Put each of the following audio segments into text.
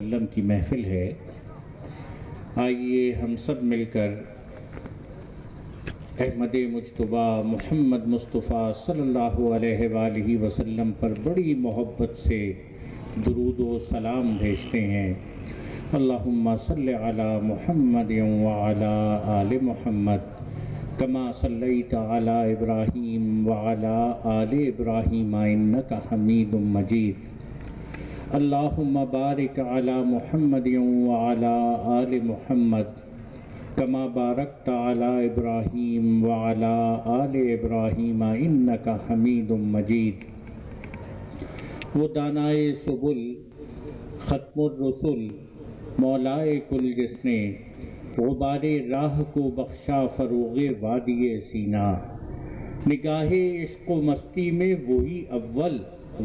وسلم کی محفل ہے، آئیے ہم سب مل کر احمد مجتبی محمد مصطفیٰ صلی اللہ علیہ وآلہ وسلم پر بڑی محبت سے درود و سلام بھیجتے ہیں۔ اللہم صلی علی محمد وعلی آل محمد کما صلیت علی ابراہیم وعلی آل ابراہیم انک حمید مجید۔ اللہم بارک علی محمد وعلی آل محمد کما بارکت علی ابراہیم وعلی آل ابراہیم انک حمید مجید۔ وہ دانائے سبل ختم الرسل مولائے کل جس نے غبار راہ کو بخشا فروغ وادی سینا، نگاہ عشق و مستی میں وہی اول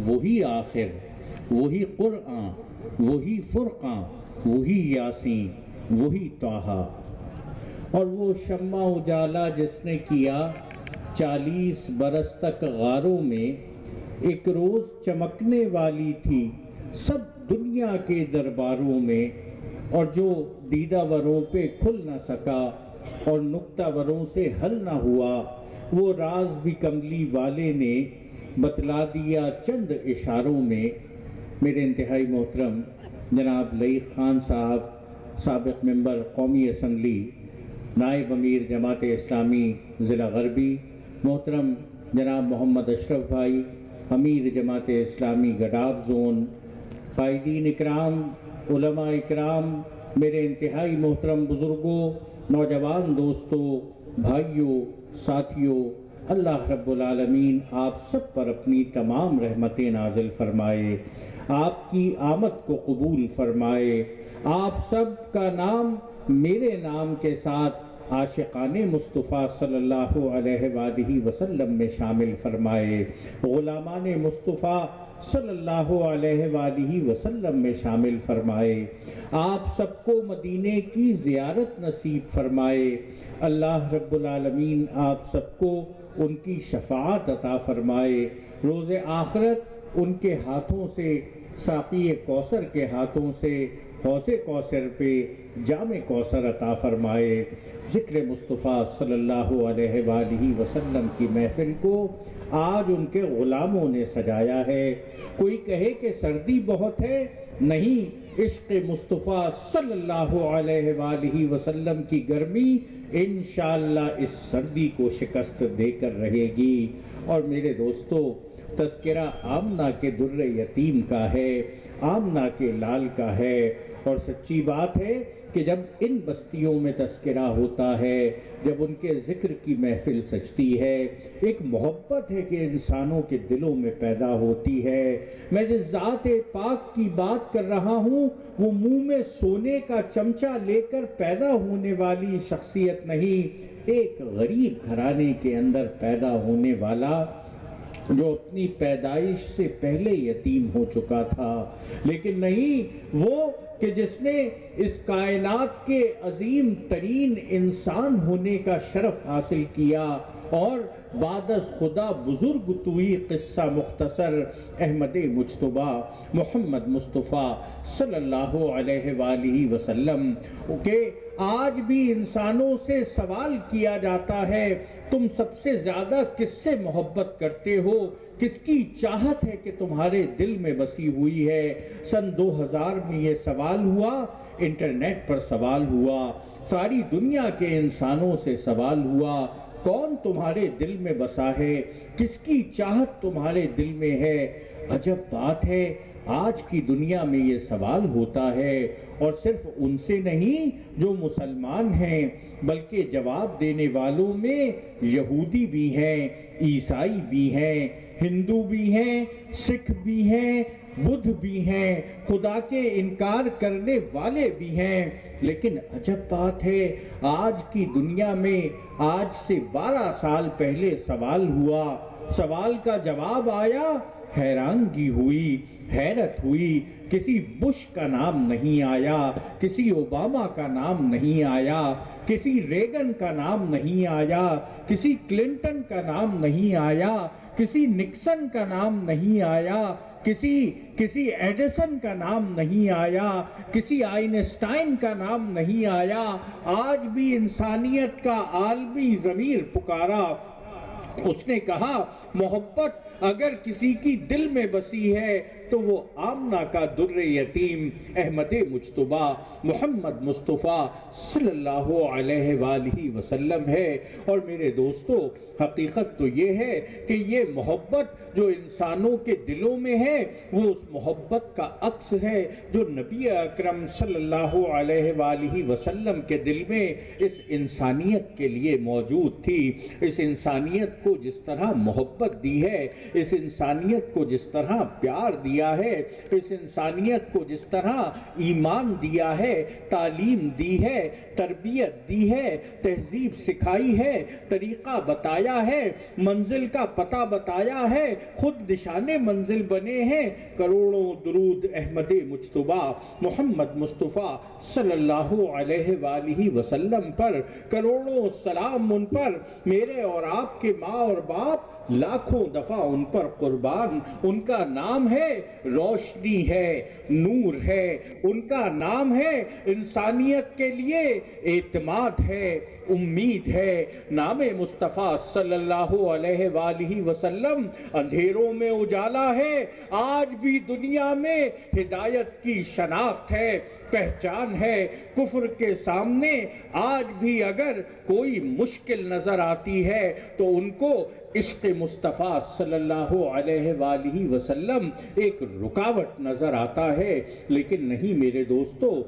وہی آخر وہی قرآن وہی فرقان وہی یاسین وہی طٰہٰ، اور وہ شمع اجالا جس نے کیا 40 برس تک غاروں میں، ایک روز چمکنے والی تھی سب دنیا کے درباروں میں، اور جو دیدہ وروں پہ کھل نہ سکا اور نکتہ وروں سے حل نہ ہوا، وہ راز بھی کملی والے نے بتلا دیا چند اشاروں میں۔ میرے انتہائی محترم جناب لئیق خان صاحب، سابق ممبر قومی اسمبلی، نائب امیر جماعت اسلامی ضلع غربی، محترم جناب محمد اشرف بھائی، امیر جماعت اسلامی گڈاب زون، قائدین اکرام، علماء اکرام، میرے انتہائی محترم بزرگوں، نوجوان دوستوں، بھائیوں، ساتھیوں، اللہ رب العالمین آپ سب پر اپنی تمام رحمتیں نازل فرمائے، آپ کی آمد کو قبول فرمائے، آپ سب کا نام میرے نام کے ساتھ عاشقان مصطفیٰ صلی اللہ علیہ وآلہ وسلم میں شامل فرمائے، غلامان مصطفیٰ صلی اللہ علیہ وآلہ وسلم میں شامل فرمائے، آپ سب کو مدینے کی زیارت نصیب فرمائے، اللہ رب العالمین آپ سب کو ان کی شفاعت عطا فرمائے، روز آخرت ان کے ہاتھوں سے، ساقی کوثر کے ہاتھوں سے حوض کوثر پہ جام کوثر عطا فرمائے۔ ذکر مصطفیٰ صلی اللہ علیہ وآلہ وسلم کی محفل کو آج ان کے غلاموں نے سجایا ہے۔ کوئی کہے کہ سردی بہت ہے، نہیں، عشق مصطفیٰ صلی اللہ علیہ وآلہ وسلم کی گرمی انشاءاللہ اس سردی کو شکست دے کر رہے گی۔ اور میرے دوستو، تذکرہ آمنہ کے در یتیم کا ہے، آمنہ کے لال کا ہے، اور سچی بات ہے کہ جب ان بستیوں میں تذکرہ ہوتا ہے، جب ان کے ذکر کی محفل سجتی ہے، ایک محبت ہے کہ انسانوں کے دلوں میں پیدا ہوتی ہے۔ میں جس ذات پاک کی بات کر رہا ہوں، وہ منہ میں سونے کا چمچہ لے کر پیدا ہونے والی شخصیت نہیں، ایک غریب گھرانے کے اندر پیدا ہونے والا جو اپنی پیدائش سے پہلے یتیم ہو چکا تھا، لیکن نہیں وہ کہ جس نے اس کائنات کے عظیم ترین انسان ہونے کا شرف حاصل کیا، اور بعد از خدا بزرگ توئی قصہ مختصر احمد مجتبی محمد مصطفیٰ صلی اللہ علیہ وآلہ وسلم کہ آج بھی انسانوں سے سوال کیا جاتا ہے، تم سب سے زیادہ کس سے محبت کرتے ہو، کس کی چاہت ہے کہ تمہارے دل میں بسی ہوئی ہے۔ سن 2000 میں یہ سوال ہوا، انٹرنیٹ پر سوال ہوا، ساری دنیا کے انسانوں سے سوال ہوا، کون تمہارے دل میں بسا ہے، کس کی چاہت تمہارے دل میں ہے۔ عجب بات ہے، آج کی دنیا میں یہ سوال ہوتا ہے، اور صرف ان سے نہیں جو مسلمان ہیں، بلکہ جواب دینے والوں میں یہودی بھی ہیں، عیسائی بھی ہیں، ہندو بھی ہیں، سکھ بھی ہیں، بدھ بھی ہیں، خدا کے انکار کرنے والے بھی ہیں۔ لیکن عجب بات ہے، آج کی دنیا میں آج سے 12 سال پہلے سوال ہوا، سوال کا جواب آیا، حیرانگی ہوئی، حیرت ہوئی، کسی بش کا نام نہیں آیا، کسی اوباما کا نام نہیں آیا، کسی ریگن کا نام نہیں آیا، کسی کلنٹن کا نام نہیں آیا، کسی نکسن کا نام نہیں آیا، کسی ایڈیسن کا نام نہیں آیا، کسی آئنسٹائن کا نام نہیں آیا، آج بھی انسانیت کا عالمی ضمیر پکارا۔ اس نے کہا محبت اگر کسی کی دل میں بسی ہے تو وہ آمنہ کا در یتیم احمد مجتبیٰ محمد مصطفیٰ صلی اللہ علیہ وآلہ وسلم ہے۔ اور میرے دوستو، حقیقت تو یہ ہے کہ یہ محبت جو انسانوں کے دلوں میں ہے وہ اس محبت کا عکس ہے جو نبی اکرم صلی اللہ علیہ وآلہ وسلم کے دل میں اس انسانیت کے لیے موجود تھی۔ اس انسانیت کو جس طرح محبت دی ہے، اس انسانیت کو جس طرح پیار دیا ہے، اس انسانیت کو جس طرح ایمان دیا ہے، تعلیم دی ہے، تربیت دی ہے، تہذیب سکھائی ہے، طریقہ بتایا ہے، منزل کا پتہ بتایا ہے، خود نشان منزل بنے ہیں، کروڑوں درود احمد مجتبیٰ محمد مصطفیٰ صلی اللہ علیہ وآلہ وسلم پر، کروڑوں سلام ان پر، میرے اور آپ کے ماں اور باپ لاکھوں دفعہ ان پر قربان۔ ان کا نام ہے روشنی ہے، نور ہے، ان کا نام ہے انسانیت کے لیے اعتماد ہے، امید ہے۔ نام مصطفیٰ صلی اللہ علیہ وآلہ وسلم اندھیروں میں اجالا ہے، آج بھی دنیا میں ہدایت کی شناخت ہے، پہچان ہے۔ کفر کے سامنے آج بھی اگر کوئی مشکل نظر آتی ہے تو ان کو عشق مصطفیٰ صلی اللہ علیہ وآلہ وسلم ایک رکاوٹ نظر آتا ہے۔ لیکن نہیں میرے دوستو،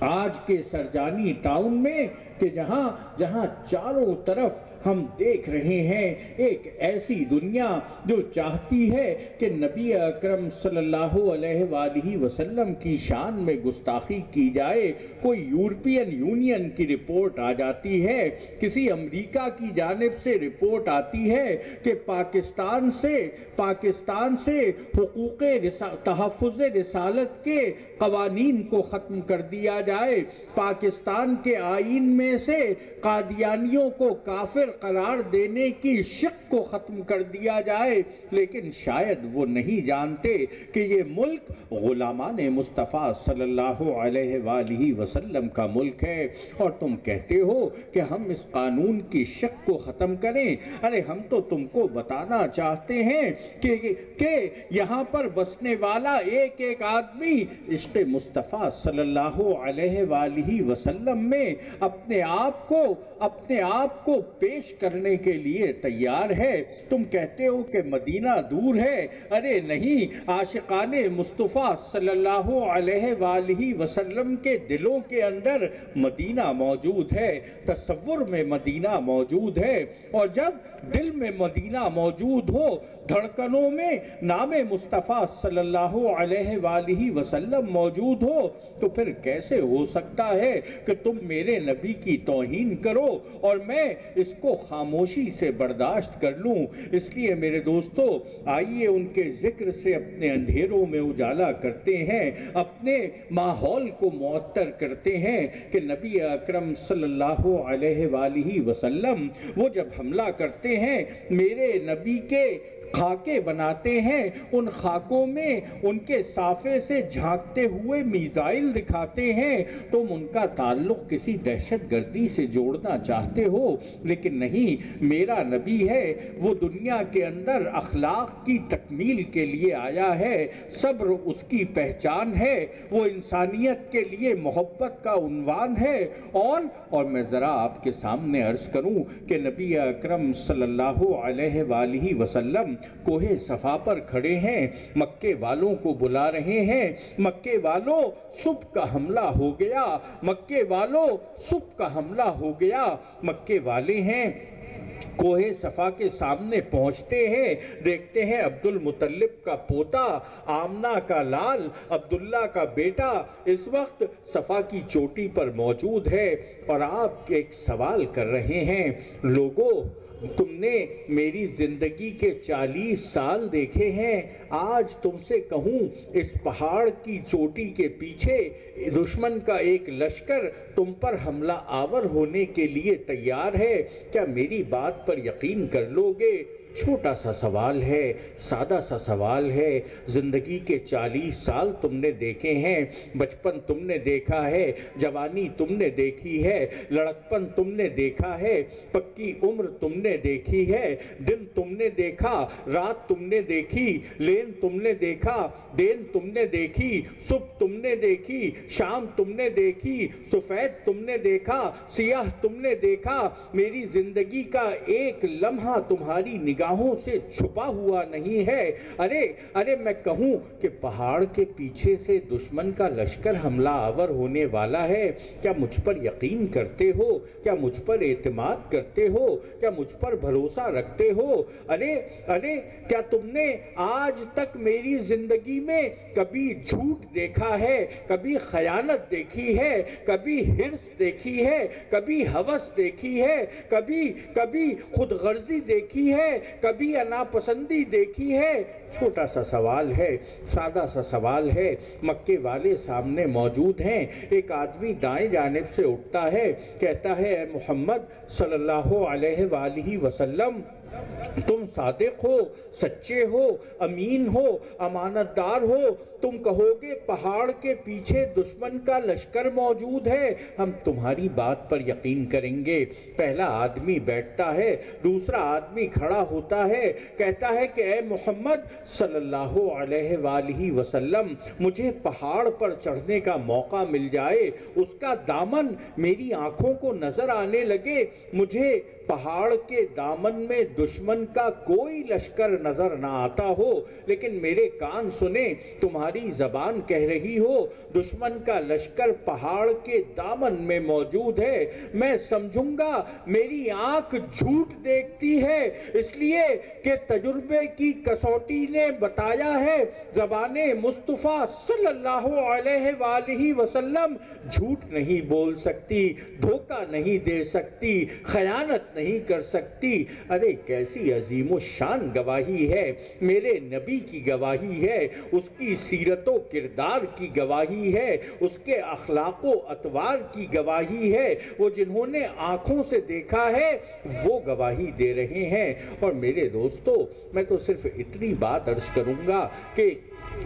آج کے سرجانی ٹاؤن میں کہ جہاں چاروں طرف ہم دیکھ رہے ہیں ایک ایسی دنیا جو چاہتی ہے کہ نبی اکرم صلی اللہ علیہ وآلہ وسلم کی شان میں گستاخی کی جائے، کوئی یورپین یونین کی رپورٹ آ جاتی ہے، کسی امریکہ کی جانب سے رپورٹ آتی ہے کہ پاکستان سے حقوق تحفظ رسالت کے قوانین کو ختم کر دیا جائے، پاکستان کے آئین میں سے قادیانیوں کو کافر قرار دینے کی شق کو ختم کر دیا جائے۔ لیکن شاید وہ نہیں جانتے کہ یہ ملک غلامان مصطفیٰ صلی اللہ علیہ وآلہ وسلم کا ملک ہے، اور تم کہتے ہو کہ ہم اس قانون کی شق کو ختم کریں۔ ارے ہم تو تم کو بتانا چاہتے ہیں کہ یہاں پر بسنے والا ایک ایک آدمی عشق مصطفیٰ صلی اللہ علیہ وآلہ وسلم میں اپنے آپ کو پیش کرنے کے لیے تیار ہے۔ تم کہتے ہو کہ مدینہ دور ہے، ارے نہیں، عاشقان مصطفیٰ صلی اللہ علیہ وآلہ وسلم کے دلوں کے اندر مدینہ موجود ہے، تصور میں مدینہ موجود ہے، اور جب دل میں مدینہ موجود ہو، دھڑکنوں میں نام مصطفیٰ صلی اللہ علیہ وآلہ وسلم موجود ہو، تو پھر کیسے ہو سکتا ہے کہ تم میرے نبی کی توہین کرو اور میں اس کو خاموشی سے برداشت کر لوں؟ اس لیے میرے دوستو، آئیے ان کے ذکر سے اپنے اندھیروں میں اجالا کرتے ہیں، اپنے ماحول کو معطر کرتے ہیں کہ نبی اکرم صلی اللہ علیہ وآلہ وسلم وہ جب حملہ کرتے ہیں، میرے نبی کے خاکے بناتے ہیں، ان خاکوں میں ان کے صافے سے جھانکتے ہوئے میزائل دکھاتے ہیں، تم ان کا تعلق کسی دہشت گردی سے جوڑنا چاہتے ہو، لیکن نہیں، میرا نبی ہے وہ دنیا کے اندر اخلاق کی تکمیل کے لیے آیا ہے، صبر اس کی پہچان ہے، وہ انسانیت کے لیے محبت کا عنوان ہے۔ اور میں ذرا آپ کے سامنے عرض کروں کہ نبی اکرم صلی اللہ علیہ وآلہ وسلم کوہ صفا پر کھڑے ہیں، مکے والوں کو بلا رہے ہیں، مکے والوں صبح کا حملہ ہو گیا، مکے والوں صبح کا حملہ ہو گیا، مکے والے ہیں، کوہ صفا کے سامنے پہنچتے ہیں، دیکھتے ہیں عبد المطلب کا پوتا، آمنہ کا لال، عبداللہ کا بیٹا اس وقت صفا کی چوٹی پر موجود ہے، اور آپ ایک سوال کر رہے ہیں، لوگو تم نے میری زندگی کے 40 سال دیکھے ہیں، آج تم سے کہوں اس پہاڑ کی چوٹی کے پیچھے دشمن کا ایک لشکر تم پر حملہ آور ہونے کے لیے تیار ہے، کیا میری بات پر یقین کر لو گے؟ چھوٹا سا سوال ہے، سادہ سا سوال ہے۔ زندگی کے 40 سال تم نے دیکھے ہیں، بچپن تم نے دیکھا ہے، جوانی تم نے دیکھی ہے، لڑکپن تم نے دیکھا ہے، پکی عمر تم نے دیکھی ہے، دن تم نے دیکھا، رات تم نے دیکھی، لین تم نے دیکھا، دین تم نے دیکھی، صبح تم نے دیکھی، شام تم نے دیکھی، سفید تم نے دیکھا، سیاہ تم نے دیکھا۔ میری زندگی کا ایک لمحہ تمہاری نگاہوں سے چھپا ہوا نہیں ہے۔ ارے میں کہوں کہ پہاڑ کے پیچھے سے دشمن کا لشکر حملہ آور ہونے والا ہے، کیا مجھ پر یقین کرتے ہو؟ کیا مجھ پر اعتماد کرتے ہو؟ کیا مجھ پر بھروسہ رکھتے ہو؟ ارے کیا تم نے آج تک میری زندگی میں کبھی جھوٹ دیکھا ہے، کبھی خیانت دیکھی ہے، کبھی ہرس دیکھی ہے، کبھی ہوس دیکھی ہے، کبھی خود غرضی دیکھی ہے، کبھی ناپسندی دیکھی ہے؟ چھوٹا سا سوال ہے، سادہ سا سوال ہے۔ مکے والے سامنے موجود ہیں، ایک آدمی دائیں جانب سے اٹھتا ہے، کہتا ہے اے محمد صلی اللہ علیہ وآلہ وسلم، تم صادق ہو، سچے ہو، امین ہو، امانت دار ہو، تم کہو گے پہاڑ کے پیچھے دشمن کا لشکر موجود ہے، ہم تمہاری بات پر یقین کریں گے۔ پہلا آدمی بیٹھتا ہے، دوسرا آدمی کھڑا ہوتا ہے، کہتا ہے کہ اے محمد صلی اللہ علیہ وآلہ وسلم، مجھے پہاڑ پر چڑھنے کا موقع مل جائے، اس کا دامن میری آنکھوں کو نظر آنے لگے، مجھے پہاڑ کے دامن میں دشمن کا کوئی لشکر نظر نہ آتا ہو، لیکن میرے کان سنیں، تمہاری زبان کہہ رہی ہو دشمن کا لشکر پہاڑ کے دامن میں موجود ہے، میں سمجھوں گا میری آنکھ جھوٹ دیکھتی ہے، اس لیے کہ تجربے کی کسوٹی نے بتایا ہے زبان مصطفیٰ صلی اللہ علیہ وآلہ وسلم جھوٹ نہیں بول سکتی، دھوکہ نہیں دے سکتی، خیانت نہیں کر سکتی۔ ارے کیسی عظیم و شان گواہی ہے، میرے نبی کی گواہی ہے، اس کی سیرت و کردار کی گواہی ہے، اس کے اخلاق و اطوار کی گواہی ہے، وہ جنہوں نے آنکھوں سے دیکھا ہے وہ گواہی دے رہے ہیں۔ اور میرے دوستو، میں تو صرف اتنی بات عرض کروں گا کہ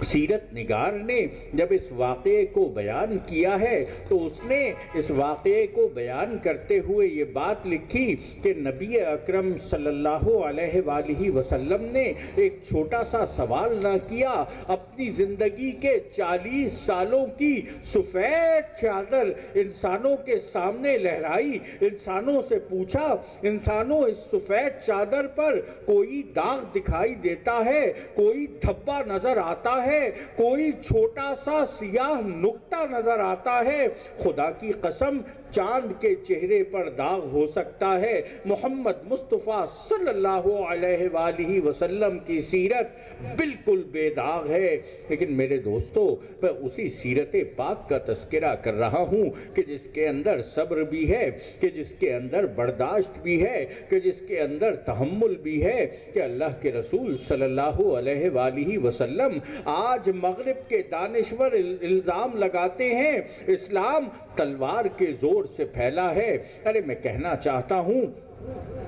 سیرت نگار نے جب اس واقعے کو بیان کیا ہے تو اس نے اس واقعے کو بیان کرتے ہوئے یہ بات لکھی کہ نبی اکرم صلی اللہ علیہ وآلہ وسلم نے ایک چھوٹا سا سوال نہ کیا، اپنی زندگی کے 40 سالوں کی سفید چادر انسانوں کے سامنے لہرائی، انسانوں سے پوچھا، انسانوں اس سفید چادر پر کوئی داغ دکھائی دیتا ہے، کوئی دھبا نظر آتا ہے، کوئی چھوٹا سا سیاہ نقطہ نظر آتا ہے؟ خدا کی قسم چاند کے چہرے پر داغ ہو سکتا ہے، محمد مصطفیٰ صلی اللہ علیہ وآلہ وسلم کی سیرت بالکل بے داغ ہے۔ لیکن میرے دوستو، میں اسی سیرت پاک کا تذکرہ کر رہا ہوں کہ جس کے اندر صبر بھی ہے، کہ جس کے اندر برداشت بھی ہے، کہ جس کے اندر تحمل بھی ہے، کہ اللہ کے رسول صلی اللہ علیہ وآلہ وسلم آج مغرب کے دانشور الزام لگاتے ہیں اسلام تلوار کے زور سے پھیلا ہے۔ ارے میں کہنا چاہتا ہوں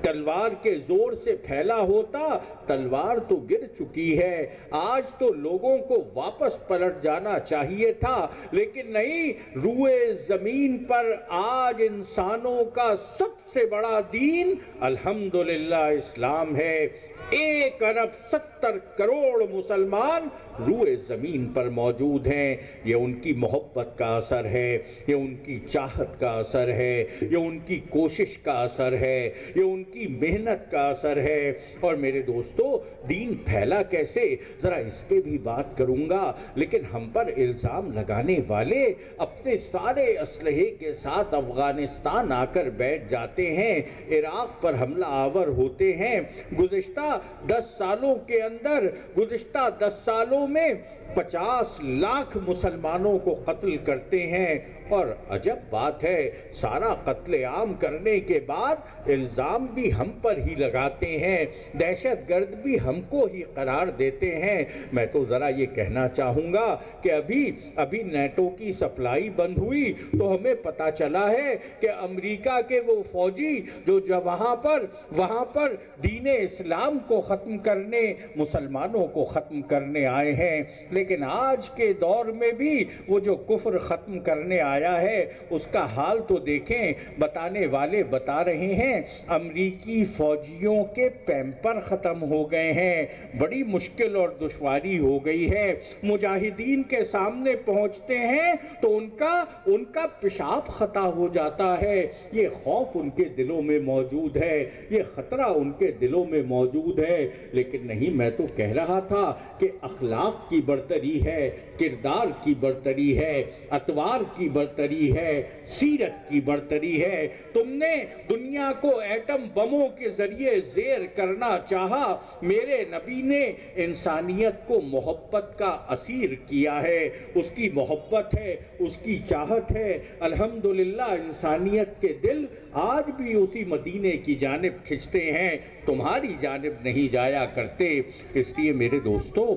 تلوار کے زور سے پھیلا ہوتا، تلوار تو گر چکی ہے، آج تو لوگوں کو واپس پلٹ جانا چاہیے تھا، لیکن نہیں، روئے زمین پر آج انسانوں کا سب سے بڑا دین الحمدللہ اسلام ہے۔ 1 ارب 70 کروڑ مسلمان روئے زمین پر موجود ہیں۔ یہ ان کی محبت کا اثر ہے، یہ ان کی چاہت کا اثر ہے، یہ ان کی کوشش کا اثر ہے، یہ ان کی محنت کا اثر ہے۔ اور میرے دوستو، دین پھیلا کیسے، ذرا اس پہ بھی بات کروں گا، لیکن ہم پر الزام لگانے والے اپنے سارے اسلحے کے ساتھ افغانستان آ کر بیٹھ جاتے ہیں، عراق پر حملہ آور ہوتے ہیں۔ گزشتہ 10 سالوں کے اندر، گزشتہ 10 سالوں میں 50 لاکھ مسلمانوں کو قتل کرتے ہیں، اور عجب بات ہے سارا قتل عام کرنے کے بعد الزام بھی ہم پر ہی لگاتے ہیں، دہشت گرد بھی ہم کو ہی قرار دیتے ہیں۔ میں تو ذرا یہ کہنا چاہوں گا کہ ابھی نیٹو کی سپلائی بند ہوئی تو ہمیں پتا چلا ہے کہ امریکہ کے وہ فوجی جو وہاں پر دین اسلام کو ختم کرنے، مسلمانوں کو ختم کرنے آئے ہیں، لیکن آج کے دور میں بھی وہ جو کفر ختم کرنے آیا ہے اس کا حال تو دیکھیں۔ بتانے والے بتا رہے ہیں امریکی فوجیوں کے پیمپر ختم ہو گئے ہیں، بڑی مشکل اور دشواری ہو گئی ہے، مجاہدین کے سامنے پہنچتے ہیں تو ان کا پیشاب خطا ہو جاتا ہے۔ یہ خوف ان کے دلوں میں موجود ہے، یہ خطرہ ان کے دلوں میں موجود ہے، لیکن نہیں، میں تو کہہ رہا تھا کہ اخلاق کی برتری ہے، کردار کی برتری ہے، اطوار کی برتری ہے، سیرت کی برتری ہے۔ تم نے دنیا کو ایٹم بموں کے ذریعے زیر کرنا چاہا، میرے نبی نے انسانیت کو محبت کا اسیر کیا ہے، اس کی محبت ہے، اس کی چاہت ہے۔ الحمدللہ انسانیت کے دل آج بھی اسی مدینے کی جانب کھنچتے ہیں، تمہاری جانب نہیں جایا کرتے۔ اس لیے میرے دوستو،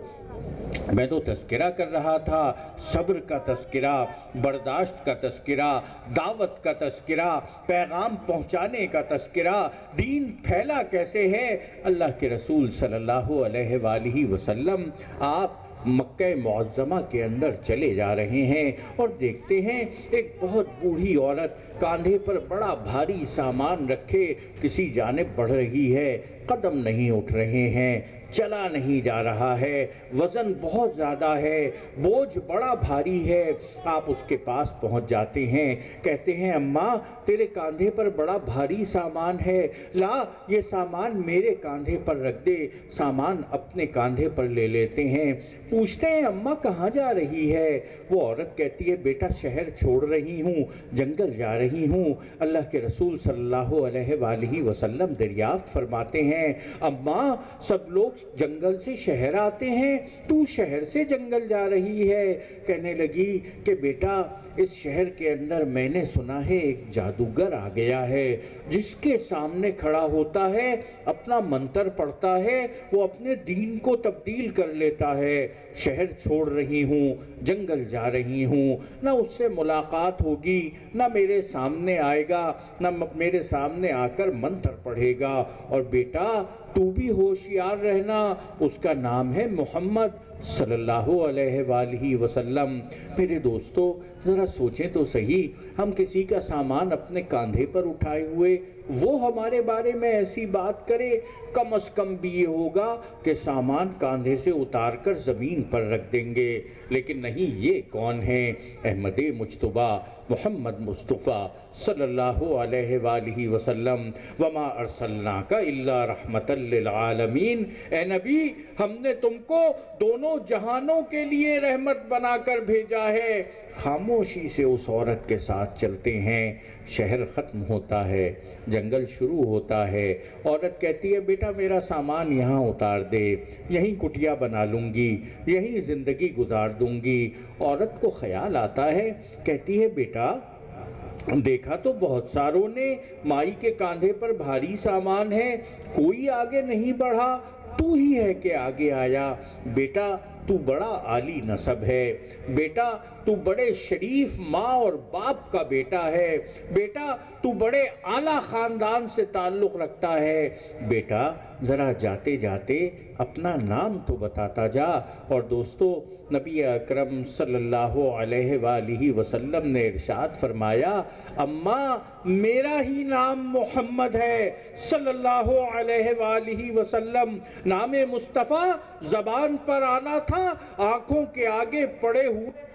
میں تو تذکرہ کر رہا تھا، صبر کا تذکرہ، برداشت کا تذکرہ، دعوت کا تذکرہ، پیغام پہنچانے کا تذکرہ، دین پھیلا کیسے ہے۔ اللہ کے رسول صلی اللہ علیہ وآلہ وسلم آپ مکہ معظمہ کے اندر چلے جا رہے ہیں اور دیکھتے ہیں ایک بہت بوڑھی عورت کاندھے پر بڑا بھاری سامان رکھے کسی جانب بڑھ رہی ہے، قدم نہیں اٹھ رہے ہیں، چلا نہیں جا رہا ہے، وزن بہت زیادہ ہے، بوجھ بڑا بھاری ہے۔ آپ اس کے پاس پہنچ جاتے ہیں، کہتے ہیں اماں تیرے کاندھے پر بڑا بھاری سامان ہے، لا یہ سامان میرے کاندھے پر رکھ دے۔ سامان اپنے کاندھے پر لے لیتے ہیں، پوچھتے ہیں اماں کہاں جا رہی ہے؟ وہ عورت کہتی ہے بیٹا شہر چھوڑ رہی ہوں، جنگل جا رہی ہوں۔ اللہ کے رسول صلی اللہ علیہ وآلہ وسلم دریافت فرماتے ہیں اماں سب لوگ جنگل سے شہر آتے ہیں، تو شہر سے جنگل جا رہی ہے؟ کہنے لگی کہ بیٹا اس شہر کے اندر میں نے سنا ہے ایک جادوگر آ گیا ہے، جس کے سامنے کھڑا ہوتا ہے اپنا منتر پڑھتا ہے، وہ اپنے دین کو تبدیل کر لیتا ہے۔ شہر چھوڑ رہی ہوں، جنگل جا رہی ہوں، نہ اس سے ملاقات ہوگی، نہ میرے سامنے آئے گا، نہ میرے سامنے آ کر منتر پڑھے گا، اور بیٹا تو بھی ہوشیار رہنا، اس کا نام ہے محمد صلی اللہ علیہ وآلہ وسلم۔ میرے دوستو ذرا سوچیں تو صحیح، ہم کسی کا سامان اپنے کاندھے پر اٹھائے ہوئے وہ ہمارے بارے میں ایسی بات کرے، کم از کم بھی یہ ہوگا کہ سامان کاندھے سے اتار کر زمین پر رکھ دیں گے، لیکن نہیں، یہ کون ہیں؟ احمد مجتبیٰ محمد مصطفیٰ صلی اللہ علیہ وآلہ وسلم۔ وما ارسلناک الا رحمۃ للعالمین، اے نبی ہم نے تم کو دونوں جہانوں کے لیے رحمت بنا کر بھیجا ہے۔ خاموشی سے اس عورت کے ساتھ چلتے ہیں، شہر ختم ہوتا ہے، جنگل شروع ہوتا ہے۔ عورت کہتی ہے بیٹا میرا سامان یہاں اتار دے، یہیں کٹیا بنا لوں گی، یہیں زندگی گزار دوں گی۔ عورت کو خیال آتا ہے، کہتی ہے بیٹا دیکھا تو بہت ساروں نے، مائی کے کاندھے پر بھاری سامان ہے، کوئی آگے نہیں بڑھا، تو ہی ہے کہ آگے آیا۔ بیٹا تو بڑا عالی نسب ہے، بیٹا تو بڑے شریف ماں اور باپ کا بیٹا ہے، بیٹا تو بڑے اعلیٰ خاندان سے تعلق رکھتا ہے، بیٹا ذرا جاتے جاتے اپنا نام تو بتاتا جا۔ اور دوستو نبی اکرم صلی اللہ علیہ وآلہ وسلم نے ارشاد فرمایا اماں میرا ہی نام محمد ہے صلی اللہ علیہ وآلہ وسلم۔ نام مصطفیٰ زبان پر آنا تھا، آنکھوں کے آگے پڑے ہوئے